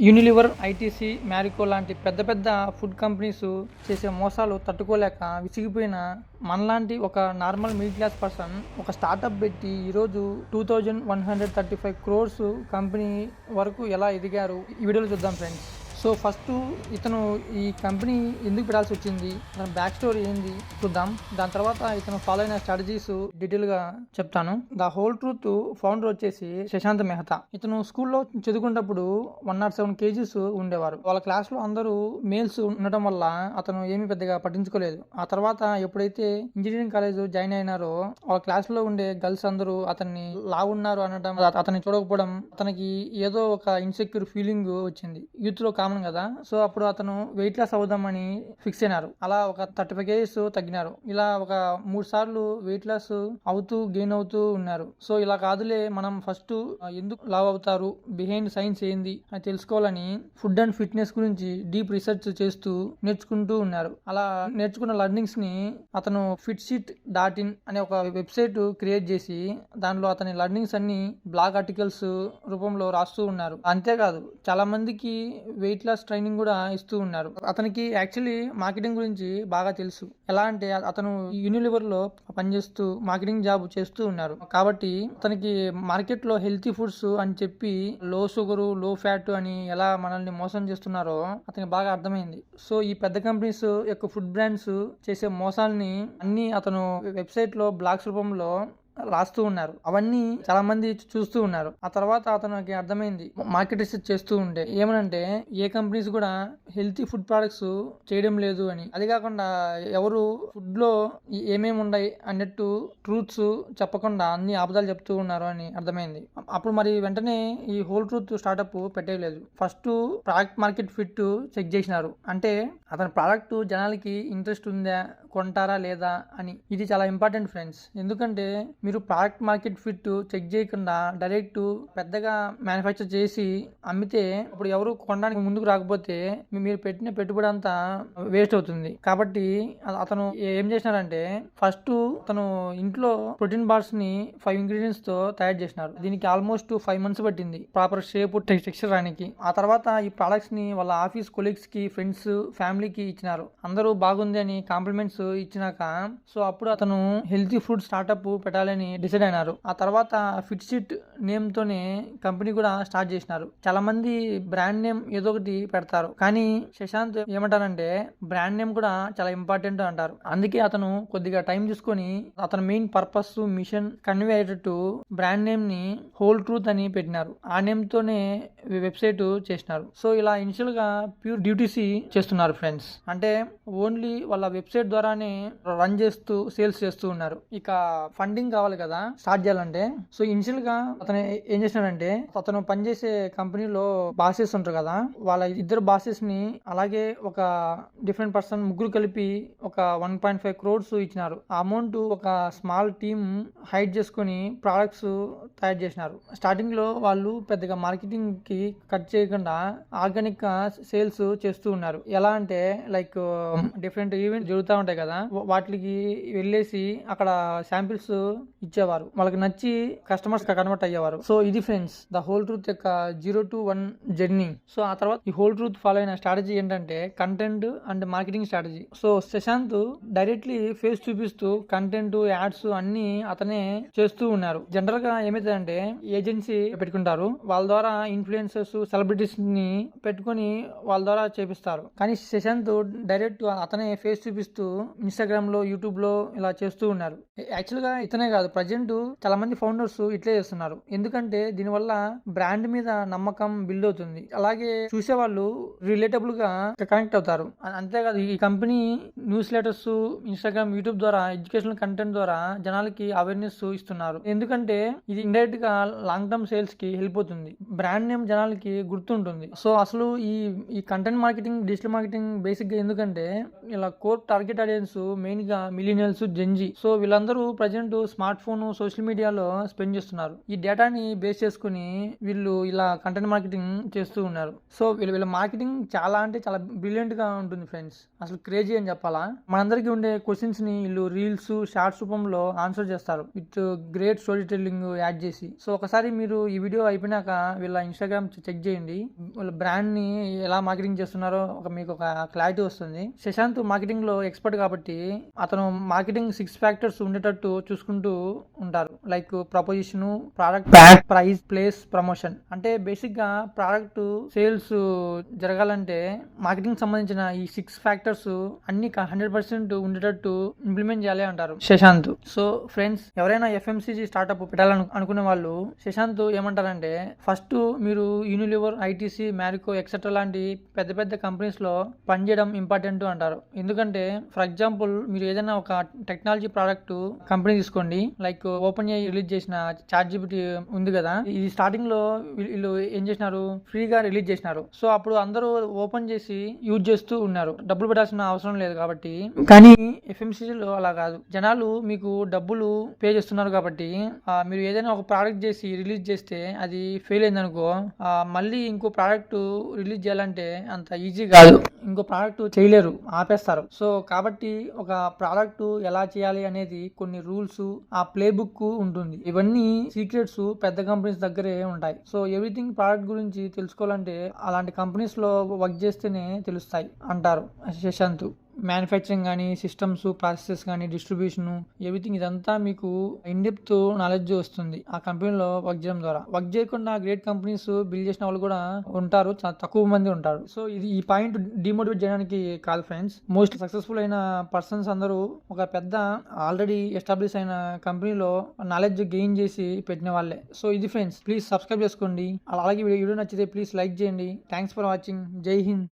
Unilever, ITC, Marico లాంటి పెద్ద పెద్ద ఫుడ్ కంపెనీస్ చేసే మోసాలు తట్టుకోలేక విసిగిపోయిన మనలాంటి ఒక నార్మల్ మిడిల్ క్లాస్ పర్సన్ ఒక స్టార్టప్ పెట్టి ఈరోజు 2135 క్రోర్స్ కంపెనీ వరకు ఎలా ఎదిగారు ఈ వీడియోలో చూద్దాం ఫ్రెండ్స్. సో ఫస్ట్ ఇతను ఈ కంపెనీ ఎందుకు పెట్టాల్సి వచ్చింది, తన బ్యాక్ స్టోరీ ఏంది చూద్దాం. దాని తర్వాత ఇతను ఫాలో అయిన స్ట్రాటజీస్ డీటెయిల్గా చెప్తాను. ద హోల్ ట్రూత్ ఫౌండర్ వచ్చేసి శశాంత్ మెహతా. ఇతను స్కూల్లో చదువుకున్నప్పుడు 107 kgs ఉండేవారు. వాళ్ళ క్లాస్లో అందరూ మేల్స్ ఉండటం వల్ల అతను ఏమీ పెద్దగా పట్టించుకోలేదు. ఆ తర్వాత ఎప్పుడైతే ఇంజనీరింగ్ కాలేజ్ జాయిన్ అయినారో వాళ్ళ క్లాస్లో ఉండే గర్ల్స్ అందరూ అతన్ని లావున్నారు అనడం, అతన్ని చూడకపోవడం, అతనికి ఏదో ఒక ఇన్సెక్యూర్ ఫీలింగ్ వచ్చింది. యూత్ లో కామన్ కదా. సో అప్పుడు అతను వెయిట్ లాస్ అవుదామని ఫిక్స్ అయినారు. అలా ఒక 35 kgs తగ్గినారు. ఇలా ఒక 3 సార్లు వెయిట్ లాస్ అవుతూ గెయిన్ అవుతూ ఉన్నారు. సో ఇలా కాదులే, మనం ఫస్ట్ ఎందుకు లావ్ అవుతారు, బిహైండ్ సైన్స్ ఏంది అని తెలుసుకోవాలని ఫుడ్ అండ్ ఫిట్నెస్ గురించి డీప్ రీసెర్చ్ చేస్తూ నేర్చుకుంటూ ఉన్నారు. అలా నేర్చుకున్న లర్నింగ్స్ ని అతను fitsit.in అనే ఒక వెబ్సైట్ క్రియేట్ చేసి దానిలో అతని లర్నింగ్స్ అన్ని బ్లాగ్ ఆర్టికల్స్ రూపంలో రాస్తూ ఉన్నారు. అంతేకాదు చాలా మందికి వెయిట్ లాస్ ట్రైనింగ్ కూడా ఇస్తూ ఉన్నారు. అతనికి యాక్చువల్లీ మార్కెటింగ్ గురించి బాగా తెలుసు. ఎలా అంటే అతను యూనిలివర్ లో పనిచేస్తూ మార్కెటింగ్ జాబ్ చేస్తూ ఉన్నారు. కాబట్టి అతనికి మార్కెట్ లో హెల్తీ ఫుడ్స్ అని చెప్పి లో షుగర్ లో ఫ్యాట్ అని ఎలా మనల్ని మోసం చేస్తున్నారో అతనికి బాగా అర్థమైంది. సో ఈ పెద్ద కంపెనీస్ యొక్క ఫుడ్ బ్రాండ్స్ చేసే మోసాలని అన్ని అతను వెబ్సైట్ లో బ్లాగ్స్ రూపంలో రాస్తూ ఉన్నారు. అవన్నీ చాలా మంది చూస్తూ ఉన్నారు. ఆ తర్వాత అతనికి అర్థమైంది, మార్కెట్ రీసెర్చ్ చేస్తూ ఉంటే ఏమనంటే ఏ కంపెనీస్ కూడా హెల్తీ ఫుడ్ ప్రొడక్ట్స్ చేయడం లేదు అని. అది కాకుండా ఎవరు ఫుడ్ లో ఏమేమి ఉన్నాయి అన్నట్టు ట్రూత్స్ చెప్పకుండా అన్ని అబద్ధాలు చెప్తూ ఉన్నారు అని అర్థమైంది. అప్పుడు మరి వెంటనే ఈ హోల్ ట్రూత్ స్టార్టప్ పెట్టేయలేదు. First product market fit check చేసినారు. అంటే అతని ప్రోడక్ట్ జనాలకి ఇంట్రెస్ట్ ఉందా, కొంటారా లేదా అని. ఇది చాలా ఇంపార్టెంట్ ఫ్రెండ్స్. ఎందుకంటే మీరు ప్రోడక్ట్ మార్కెట్ ఫిట్ చెక్ చేయకుండా డైరెక్ట్ పెద్దగా మ్యానుఫ్యాక్చర్ చేసి అమ్మితే అప్పుడు ఎవరు కొనడానికి ముందుకు రాకపోతే మీరు పెట్టిన పెట్టుబడి అంతా వేస్ట్ అవుతుంది. కాబట్టి అతను ఏం చేసినారంటే ఫస్ట్ తను ఇంట్లో ప్రోటీన్ బార్స్ ని 5 ingredients తో తయారు చేసినారు. దీనికి ఆల్మోస్ట్ 5 months పట్టింది ప్రాపర్ షేప్ టెక్స్చర్ రానికి. ఆ తర్వాత ఈ ప్రొడక్ట్స్ ని వాళ్ళ ఆఫీస్ కొలీగ్స్ కి, ఫ్రెండ్స్, ఫ్యామిలీకి ఇచ్చినారు. అందరూ బాగుంది అని కాంప్లిమెంట్స్ ఇచ్చినాక సో అప్పుడు అతను హెల్తీ ఫుడ్ స్టార్టప్ పెట్టాలని డిసైడ్ అయినారు. ఆ తర్వాత ఫిట్సిట్ నేమ్ తోనే కంపెనీ కూడా స్టార్ట్ చేసినారు. చాలా మంది బ్రాండ్ నేమ్ ఏదో ఒకటి పెడతారు, కానీ శశాంత్ ఏమంటారంటే బ్రాండ్ నేమ్ కూడా చాలా ఇంపార్టెంట్ అంటారు. అందుకే అతను కొద్దిగా టైం తీసుకొని అతని మెయిన్ పర్పస్, మిషన్ కన్వే అయ్యేటట్టు బ్రాండ్ నేమ్ ని హోల్ ట్రూత్ అని పెట్టినారు. ఆ నేమ్ తోనే వెబ్సైట్ చేసినారు. సో ఇలా ఇనిషియల్ గా ప్యూర్ డ్యూటీసీ చేస్తున్నారు ఫ్రెండ్స్. అంటే ఓన్లీ వాళ్ళ వెబ్సైట్ ద్వారానే రన్ చేస్తూ సేల్స్ చేస్తూ ఉన్నారు. ఇక ఫండింగ్ కావాలి కదా స్టార్ట్ చేయాలంటే. సో ఇనిషియల్ గా అతను ఏం చేసినాడంటే అతను పనిచేసే కంపెనీలో బాసెస్ ఉంటారు కదా, వాళ్ళ ఇద్దరు బాసెస్ ని అలాగే ఒక డిఫరెంట్ పర్సన్ ముగ్గురు కలిపి ఒక 1.5 crores ఇచ్చినారు. ఆ అమౌంట్ ఒక స్మాల్ టీమ్ హైడ్ చేసుకుని ప్రొడక్ట్స్ తయారు చేసినారు. స్టార్టింగ్ లో వాళ్ళు పెద్దగా మార్కెటింగ్ కి కట్ చేయకుండా ఆర్గానిక్ గా సేల్స్ చేస్తూ ఉన్నారు. ఎలా అంటే లైక్ డిఫరెంట్ ఈవెంట్ జరుగుతూ ఉంటాయి కదా, వాటికి వెళ్ళేసి అక్కడ శాంపిల్స్ ఇచ్చేవారు. వాళ్ళకి నచ్చి కస్టమర్స్ కన్వర్ట్ అయ్యేవారు. సో ఇది ఫ్రెండ్స్ ద హోల్ ట్రూత్ యొక్క 0 to 1 జర్నీ. సో ఆ తర్వాత ఈ హోల్ ట్రూత్ ఫాలో అయిన స్ట్రాటజీ ఏంటంటే content and marketing strategy. So Shashant directly face చూపిస్తూ కంటెంట్, యాడ్స్ అన్ని అతనే చేస్తూ ఉన్నారు. జనరల్ గా ఏమైతుందంటే ఏజెన్సీ పెట్టుకుంటారు, వాళ్ళ ద్వారా ఇన్ఫ్లుయెన్సర్స్, సెలబ్రిటీస్ ని పెట్టుకుని వాళ్ళ ద్వారా చేపిస్తారు. కానీ శశాంత్ డైరెక్ట్ అతనే ఫేస్ చూపిస్తూ ఇన్స్టాగ్రామ్ లో, యూట్యూబ్ లో ఇలా చేస్తూ ఉన్నారు. యాక్చువల్ గా ఇతనే కాదు, ప్రజెంట్ చాలా మంది ఫౌండర్స్ ఇట్లే చేస్తున్నారు. ఎందుకంటే దీనివల్ల బ్రాండ్ మీద నమ్మకం బిల్డ్ అవుతుంది. అలాగే చూసే వాళ్ళు రిలేటబుల్ గా కనెక్ట్ అవుతారు. అంతేకాదు ఈ company news letters, Instagram, YouTube ద్వారా ఎడ్యుకేషనల్ కంటెంట్ ద్వారా జనాలకి అవేర్నెస్ ఇస్తున్నారు. ఎందుకంటే ఇది ఇండైరెక్ట్ గా లాంగ్ టర్మ్ సేల్స్ కి హెల్ప్ అవుతుంది. బ్రాండ్ నేమ్ జనాలకి గుర్తుంటుంది. సో అసలు ఈ content marketing, digital marketing basic గా ఎందుకంటే ఇలా కోర్ టార్గెట్ ఆడియన్స్ మెయిన్ గా మిలీనియల్స్, జెన్జీ. సో వీళ్ళందరూ present smart smart phone social మీడియాలో స్పెండ్ చేస్తున్నారు. ఈ డేటాని బేస్ చేసుకుని వీళ్ళు ఇలా కంటెంట్ మార్కెటింగ్ చేస్తూ ఉన్నారు. సో వీళ్ళ మార్కెటింగ్ చాలా అంటే చాలా బ్రిలియంట్ గా ఉంటుంది ఫ్రెండ్స్. అసలు క్రేజీ అని చెప్పాలా. మనందరికీ ఉండే క్వశ్చన్స్ ని వీళ్ళు రీల్స్ షార్ట్స్ రూపంలో ఆన్సర్ చేస్తారు with great story telling add చేసి. సో ఒకసారి మీరు ఈ వీడియో అయిపోయినాక వీళ్ళ ఇన్స్టాగ్రామ్ చెక్ చేయండి. వాళ్ళ బ్రాండ్ ని ఎలా మార్కెటింగ్ చేస్తున్నారో మీకు ఒక క్లారిటీ వస్తుంది. శశాంత్ మార్కెటింగ్ లో ఎక్స్పర్ట్ కాబట్టి అతను మార్కెటింగ్ 6 ఫ్యాక్టర్స్ ఉండేటట్టు చూసుకుంటూ ఉంటారు. Like proposition, product, price, place, promotion. అంటే బేసిక్ గా ప్రోడక్ట్ సేల్స్ జరగాలంటే మార్కెటింగ్ సంబంధించిన ఈ 6 ఫ్యాక్టర్స్ అన్ని 100% ఉండేటట్టు ఇంప్లిమెంట్ చేయాలి అంటారు శశాంత్. సో ఫ్రెండ్స్, ఎవరైనా FMCG స్టార్ట్అప్ పెట్టాలని అనుకునే వాళ్ళు శశాంత్ ఏమంటారంటే, ఫస్ట్ మీరు యూనిలివర్, ITC, మ్యారికో ఎక్సెట్రా లాంటి పెద్ద పెద్ద కంపెనీస్ లో పనిచేయడం ఇంపార్టెంట్ అంటారు. ఎందుకంటే ఫర్ ఎగ్జాంపుల్ మీరు ఏదైనా ఒక టెక్నాలజీ ప్రోడక్ట్ కంపెనీ తీసుకోండి. లైక్ ఓపెన్ AI రిలీజ్ చేసిన ChatGPT ఉంది కదా, ఇది స్టార్టింగ్ లో వీళ్ళు ఏం చేసినారు, ఫ్రీగా రిలీజ్ చేసినారు. సో అప్పుడు అందరూ ఓపెన్ చేసి యూజ్ చేస్తూ ఉన్నారు, డబ్బులు పెట్టాల్సిన అవసరం లేదు కాబట్టి. కానీ FMCG లో అలా కాదు. జనాలు మీకు డబ్బులు పే చేస్తున్నారు కాబట్టి మీరు ఏదైనా ఒక ప్రోడక్ట్ చేసి రిలీజ్ చేస్తే అది ఫెయిల్ అయింది అనుకో, మళ్ళీ ఇంకో ప్రోడక్ట్ రిలీజ్ చేయాలంటే అంత ఈజీ కాదు. ఇంకో ప్రోడక్ట్ చేయలేరు, ఆపేస్తారు. సో కాబట్టి ఒక ప్రోడక్ట్ ఎలా చేయాలి అనేది కొన్ని రూల్స్, ఆ ప్లే బుక్ ఉంటుంది. ఇవన్నీ సీక్రెట్స్ పెద్ద కంపెనీస్ దగ్గరే ఉంటాయి. సో ఎవ్రీథింగ్ ప్రోడక్ట్ గురించి తెలుసుకోవాలంటే అలాంటి కంపెనీస్ లో వర్క్ చేస్తేనే తెలుస్తాయి అంటారు శశాంత్. మ్యానుఫ్యాక్చరింగ్ కానీ, సిస్టమ్స్, ప్రాసెసెస్ కానీ, డిస్ట్రిబ్యూషన్, ఎవ్రీథింగ్ ఇదంతా మీకు ఇన్ డెప్త్ నాలెడ్జ్ వస్తుంది ఆ కంపెనీలో వర్క్ చేయడం ద్వారా. వర్క్ చేయకుండా గ్రేట్ కంపెనీస్ బిల్డ్ చేసిన వాళ్ళు కూడా ఉంటారు, చాలా తక్కువ మంది ఉంటారు. సో ఇది ఈ పాయింట్ డిమోటివేట్ చేయడానికి కాదు ఫ్రెండ్స్. మోస్ట్ సక్సెస్ఫుల్ అయిన పర్సన్స్ అందరూ ఒక పెద్ద ఆల్రెడీ ఎస్టాబ్లిష్ అయిన కంపెనీలో నాలెడ్జ్ గెయిన్ చేసి పెట్టిన వాళ్ళే. సో ఇది ఫ్రెండ్స్, ప్లీజ్ సబ్స్క్రైబ్ చేసుకోండి. అలాగే వీడియో నచ్చితే ప్లీజ్ లైక్ చేయండి. Thanks for watching. జై హింద్.